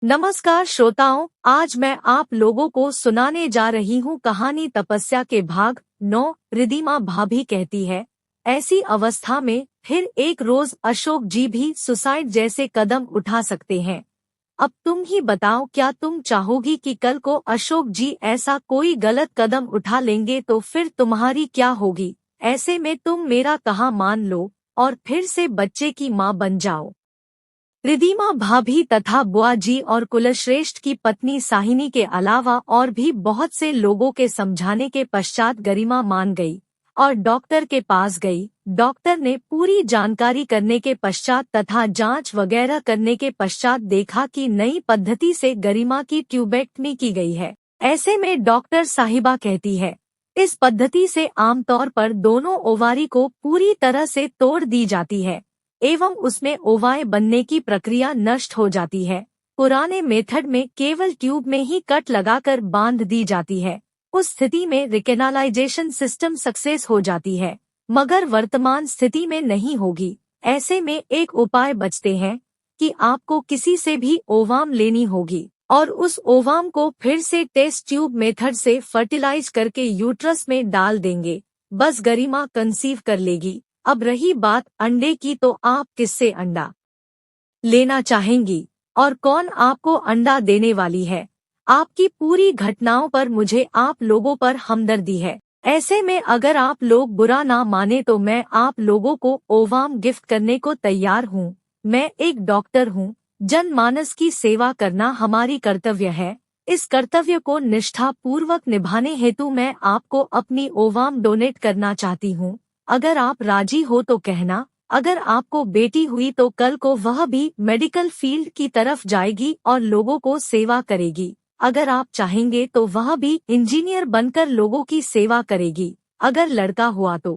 नमस्कार श्रोताओं, आज मैं आप लोगों को सुनाने जा रही हूँ कहानी तपस्या के भाग 9। रिद्धिमा भाभी कहती है, ऐसी अवस्था में फिर एक रोज अशोक जी भी सुसाइड जैसे कदम उठा सकते हैं। अब तुम ही बताओ, क्या तुम चाहोगी कि कल को अशोक जी ऐसा कोई गलत कदम उठा लेंगे तो फिर तुम्हारी क्या होगी? ऐसे में तुम मेरा कहा मान लो और फिर से बच्चे की माँ बन जाओ। रिद्धिमा भाभी तथा बुआ जी और कुलश्रेष्ठ की पत्नी साहिनी के अलावा और भी बहुत से लोगों के समझाने के पश्चात गरिमा मान गई और डॉक्टर के पास गई। डॉक्टर ने पूरी जानकारी करने के पश्चात तथा जांच वगैरह करने के पश्चात देखा कि नई पद्धति से गरिमा की ट्यूबेक्टमी की गई है। ऐसे में डॉक्टर साहिबा कहती है, इस पद्धति से आमतौर पर दोनों ओवारी को पूरी तरह से तोड़ दी जाती है एवं उसमें ओवाएं बनने की प्रक्रिया नष्ट हो जाती है। पुराने मेथड में केवल ट्यूब में ही कट लगाकर बांध दी जाती है। उस स्थिति में रिकेनालाइजेशन सिस्टम सक्सेस हो जाती है, मगर वर्तमान स्थिति में नहीं होगी। ऐसे में एक उपाय बचते हैं कि आपको किसी से भी ओवाम लेनी होगी और उस ओवाम को फिर से टेस्ट ट्यूब मेथड से फर्टिलाइज करके यूट्रस में डाल देंगे। बस गरिमा कंसीव कर लेगी। अब रही बात अंडे की, तो आप किससे अंडा लेना चाहेंगी और कौन आपको अंडा देने वाली है? आपकी पूरी घटनाओं पर मुझे आप लोगों पर हमदर्दी है। ऐसे में अगर आप लोग बुरा ना माने तो मैं आप लोगों को ओवाम गिफ्ट करने को तैयार हूँ। मैं एक डॉक्टर हूँ। जनमानस की सेवा करना हमारी कर्तव्य है। इस कर्तव्य को निष्ठा पूर्वक निभाने हेतु मैं आपको अपनी ओवाम डोनेट करना चाहती हूँ। अगर आप राजी हो तो कहना। अगर आपको बेटी हुई तो कल को वह भी मेडिकल फील्ड की तरफ जाएगी और लोगों को सेवा करेगी। अगर आप चाहेंगे तो वह भी इंजीनियर बनकर लोगों की सेवा करेगी। अगर लड़का हुआ तो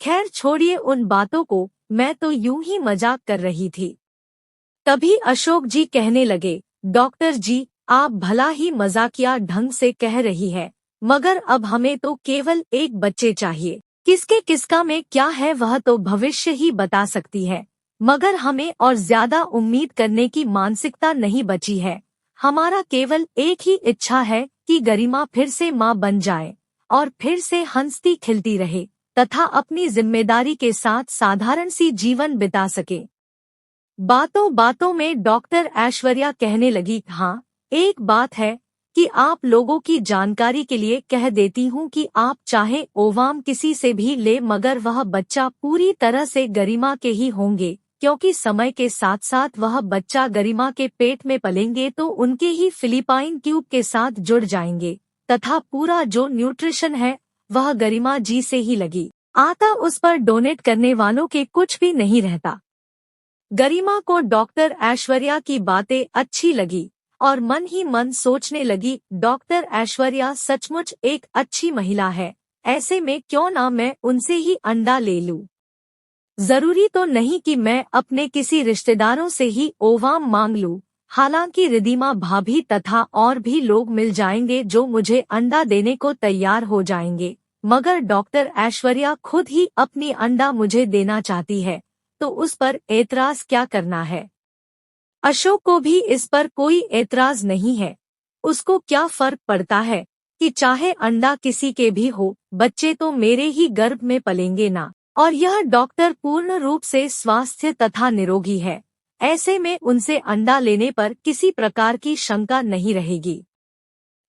खैर छोड़िए उन बातों को, मैं तो यूं ही मजाक कर रही थी। तभी अशोक जी कहने लगे, डॉक्टर जी आप भला ही मजाकिया ढंग से कह रही है, मगर अब हमें तो केवल एक बच्चे चाहिए। किसके किसका में क्या है वह तो भविष्य ही बता सकती है, मगर हमें और ज्यादा उम्मीद करने की मानसिकता नहीं बची है। हमारा केवल एक ही इच्छा है कि गरिमा फिर से माँ बन जाए और फिर से हंसती खिलती रहे तथा अपनी जिम्मेदारी के साथ साधारण सी जीवन बिता सके। बातों बातों में डॉक्टर ऐश्वर्या कहने लगी, हाँ एक बात है कि आप लोगों की जानकारी के लिए कह देती हूँ कि आप चाहे ओवाम किसी से भी ले, मगर वह बच्चा पूरी तरह से गरिमा के ही होंगे, क्योंकि समय के साथ साथ वह बच्चा गरिमा के पेट में पलेंगे तो उनके ही फिलिपाइन ट्यूब के साथ जुड़ जाएंगे तथा पूरा जो न्यूट्रिशन है वह गरिमा जी से ही लगी आता उस पर डोनेट करने वालों के कुछ भी नहीं रहता। गरिमा को डॉक्टर ऐश्वर्या की बातें अच्छी लगी और मन ही मन सोचने लगी, डॉक्टर ऐश्वर्या सचमुच एक अच्छी महिला है। ऐसे में क्यों ना मैं उनसे ही अंडा ले लूं। जरूरी तो नहीं कि मैं अपने किसी रिश्तेदारों से ही ओवाम मांग लूं। हालांकि रिद्धिमा भाभी तथा और भी लोग मिल जाएंगे जो मुझे अंडा देने को तैयार हो जाएंगे, मगर डॉक्टर ऐश्वर्या खुद ही अपनी अंडा मुझे देना चाहती है तो उस पर एतराज क्या करना है। अशोक को भी इस पर कोई एतराज नहीं है। उसको क्या फर्क पड़ता है कि चाहे अंडा किसी के भी हो, बच्चे तो मेरे ही गर्भ में पलेंगे ना। और यह डॉक्टर पूर्ण रूप से स्वास्थ्य तथा निरोगी है। ऐसे में उनसे अंडा लेने पर किसी प्रकार की शंका नहीं रहेगी।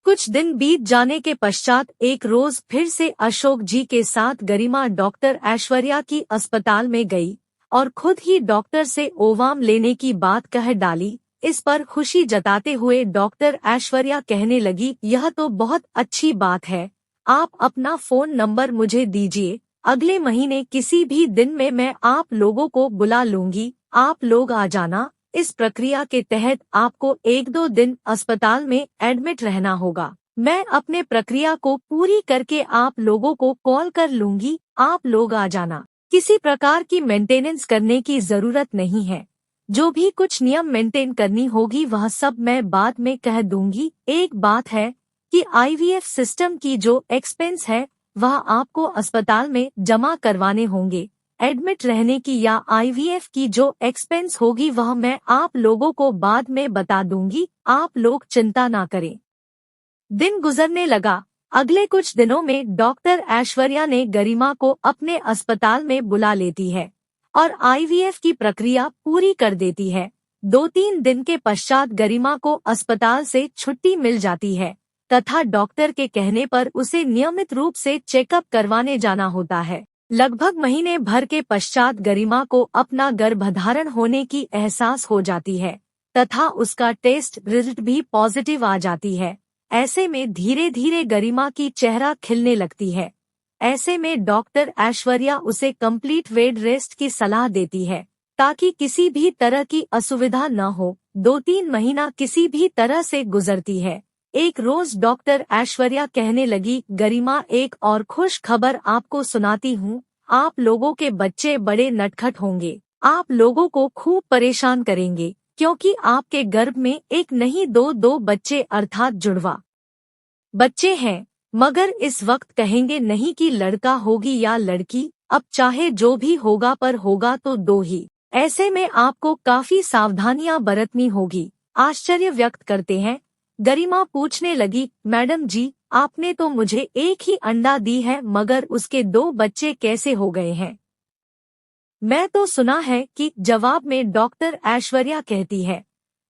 कुछ दिन बीत जाने के पश्चात एक रोज फिर से अशोक जी के साथ गरिमा डॉक्टर ऐश्वर्या की अस्पताल में गई और खुद ही डॉक्टर से ओवाम लेने की बात कह डाली। इस पर खुशी जताते हुए डॉक्टर ऐश्वर्या कहने लगी, यह तो बहुत अच्छी बात है। आप अपना फोन नंबर मुझे दीजिए, अगले महीने किसी भी दिन में मैं आप लोगों को बुला लूंगी, आप लोग आ जाना। इस प्रक्रिया के तहत आपको 1-2 दिन अस्पताल में एडमिट रहना होगा। मैं अपने प्रक्रिया को पूरी करके आप लोगों को कॉल कर लूंगी, आप लोग आ जाना। किसी प्रकार की मेंटेनेंस करने की जरूरत नहीं है। जो भी कुछ नियम मेंटेन करनी होगी वह सब मैं बाद में कह दूंगी। एक बात है कि IVF सिस्टम की जो एक्सपेंस है वह आपको अस्पताल में जमा करवाने होंगे। एडमिट रहने की या आईवीएफ की जो एक्सपेंस होगी वह मैं आप लोगों को बाद में बता दूंगी, आप लोग चिंता ना करें। दिन गुजरने लगा। अगले कुछ दिनों में डॉक्टर ऐश्वर्या ने गरिमा को अपने अस्पताल में बुला लेती है और आईवीएफ की प्रक्रिया पूरी कर देती है। 2-3 दिन के पश्चात गरिमा को अस्पताल से छुट्टी मिल जाती है तथा डॉक्टर के कहने पर उसे नियमित रूप से चेकअप करवाने जाना होता है। लगभग महीने भर के पश्चात गरिमा को अपना गर्भधारण होने की एहसास हो जाती है तथा उसका टेस्ट रिजल्ट भी पॉजिटिव आ जाती है। ऐसे में धीरे धीरे गरिमा की चेहरा खिलने लगती है। ऐसे में डॉक्टर ऐश्वर्या उसे कंप्लीट बेड रेस्ट की सलाह देती है ताकि किसी भी तरह की असुविधा न हो। 2-3 महीना किसी भी तरह से गुजरती है। एक रोज डॉक्टर ऐश्वर्या कहने लगी, गरिमा एक और खुश खबर आपको सुनाती हूँ। आप लोगों के बच्चे बड़े नटखट होंगे, आप लोगों को खूब परेशान करेंगे क्योंकि आपके गर्भ में एक नहीं दो बच्चे अर्थात जुड़वा बच्चे हैं। मगर इस वक्त कहेंगे नहीं कि लड़का होगी या लड़की, अब चाहे जो भी होगा पर होगा तो 2 ही। ऐसे में आपको काफी सावधानियां बरतनी होगी। आश्चर्य व्यक्त करते हैं। गरिमा पूछने लगी, मैडम जी आपने तो मुझे एक ही अंडा दी है मगर उसके 2 बच्चे कैसे हो गए हैं? मैं तो सुना है कि जवाब में डॉक्टर ऐश्वर्या कहती है,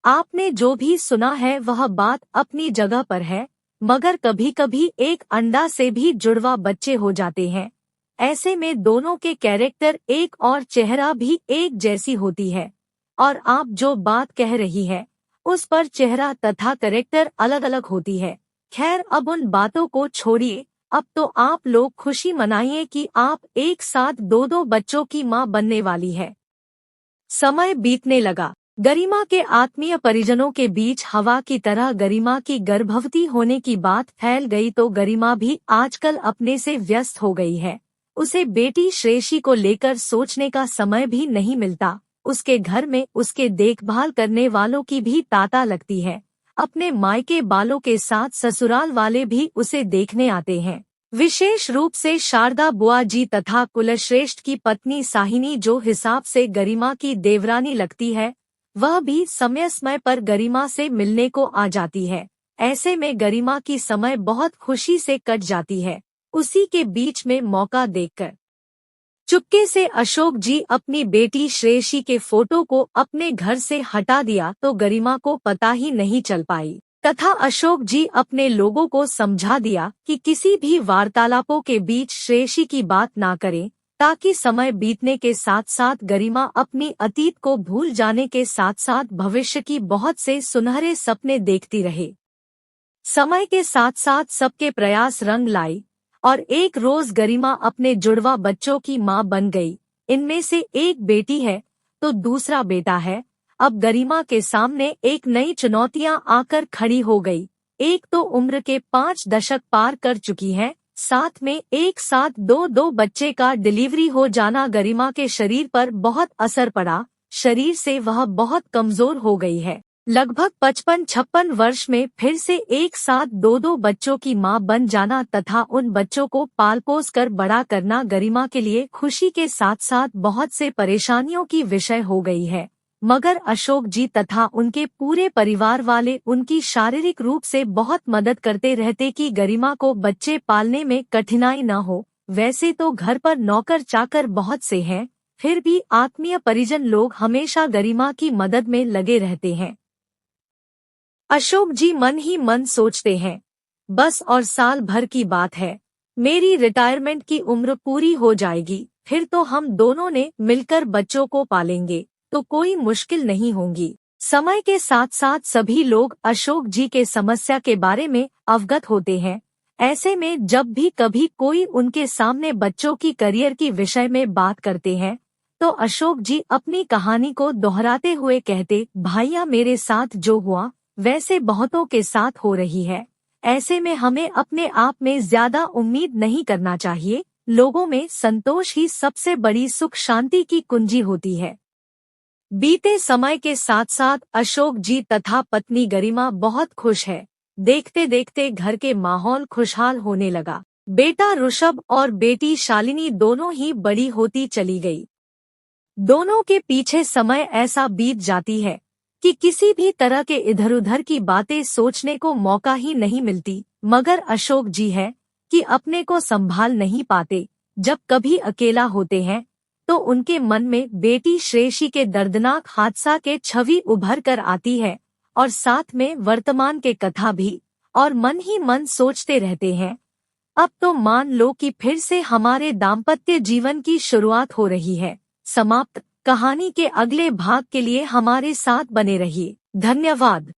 आपने जो भी सुना है वह बात अपनी जगह पर है, मगर कभी कभी एक अंडा से भी जुड़वा बच्चे हो जाते हैं। ऐसे में दोनों के कैरेक्टर एक और चेहरा भी एक जैसी होती है और आप जो बात कह रही है उस पर चेहरा तथा कैरेक्टर अलग अलग होती है। खैर अब उन बातों को छोड़िए, अब तो आप लोग खुशी मनाइए कि आप एक साथ 2 बच्चों की मां बनने वाली है। समय बीतने लगा। गरिमा के आत्मीय परिजनों के बीच हवा की तरह गरिमा की गर्भवती होने की बात फैल गई तो गरिमा भी आजकल अपने से व्यस्त हो गई है। उसे बेटी श्रेयसी को लेकर सोचने का समय भी नहीं मिलता। उसके घर में उसके देखभाल करने वालों की भी तांता लगती है। अपने मायके बालों के साथ ससुराल वाले भी उसे देखने आते हैं। विशेष रूप से शारदा बुआ जी तथा कुलश्रेष्ठ की पत्नी साहिनी जो हिसाब से गरिमा की देवरानी लगती है, वह भी समय समय पर गरिमा से मिलने को आ जाती है। ऐसे में गरिमा की समय बहुत खुशी से कट जाती है। उसी के बीच में मौका देखकर चुपके से अशोक जी अपनी बेटी श्रेयसी के फोटो को अपने घर से हटा दिया तो गरिमा को पता ही नहीं चल पाई तथा अशोक जी अपने लोगों को समझा दिया कि किसी भी वार्तालापों के बीच श्रेयसी की बात ना करें ताकि समय बीतने के साथ साथ गरिमा अपनी अतीत को भूल जाने के साथ साथ भविष्य की बहुत से सुनहरे सपने देखती रहे। समय के साथ साथ सबके प्रयास रंग लाई और एक रोज गरिमा अपने जुड़वा बच्चों की मां बन गई। इनमें से एक बेटी है तो दूसरा बेटा है। अब गरिमा के सामने एक नई चुनौतियां आकर खड़ी हो गई। एक तो उम्र के 5 दशक पार कर चुकी है, साथ में एक साथ 2 बच्चे का डिलीवरी हो जाना गरिमा के शरीर पर बहुत असर पड़ा। शरीर से वह बहुत कमजोर हो गई है। लगभग 55-56 वर्ष में फिर से एक साथ 2 बच्चों की मां बन जाना तथा उन बच्चों को पाल पोस कर बड़ा करना गरिमा के लिए खुशी के साथ साथ बहुत से परेशानियों की विषय हो गई है। मगर अशोक जी तथा उनके पूरे परिवार वाले उनकी शारीरिक रूप से बहुत मदद करते रहते कि गरिमा को बच्चे पालने में कठिनाई न हो। वैसे तो घर पर नौकर चाकर बहुत से हैं, फिर भी आत्मीय परिजन लोग हमेशा गरिमा की मदद में लगे रहते हैं। अशोक जी मन ही मन सोचते हैं, बस और साल भर की बात है, मेरी रिटायरमेंट की उम्र पूरी हो जाएगी, फिर तो हम दोनों ने मिलकर बच्चों को पालेंगे तो कोई मुश्किल नहीं होगी। समय के साथ साथ सभी लोग अशोक जी के समस्या के बारे में अवगत होते हैं। ऐसे में जब भी कभी कोई उनके सामने बच्चों की करियर की विषय में बात करते हैं तो अशोक जी अपनी कहानी को दोहराते हुए कहते, भाइया मेरे साथ जो हुआ वैसे बहुतों के साथ हो रही है। ऐसे में हमें अपने आप में ज्यादा उम्मीद नहीं करना चाहिए। लोगों में संतोष ही सबसे बड़ी सुख शांति की कुंजी होती है। बीते समय के साथ साथ अशोक जी तथा पत्नी गरिमा बहुत खुश है। देखते देखते घर के माहौल खुशहाल होने लगा। बेटा ऋषभ और बेटी शालिनी दोनों ही बड़ी होती चली गई। दोनों के पीछे समय ऐसा बीत जाती है कि किसी भी तरह के इधर उधर की बातें सोचने को मौका ही नहीं मिलती। मगर अशोक जी है कि अपने को संभाल नहीं पाते। जब कभी अकेला होते हैं तो उनके मन में बेटी श्रेयसी के दर्दनाक हादसा के छवि उभर कर आती है और साथ में वर्तमान के कथा भी, और मन ही मन सोचते रहते हैं, अब तो मान लो कि फिर से हमारे दाम्पत्य जीवन की शुरुआत हो रही है। समाप्त। कहानी के अगले भाग के लिए हमारे साथ बने रहिए। धन्यवाद।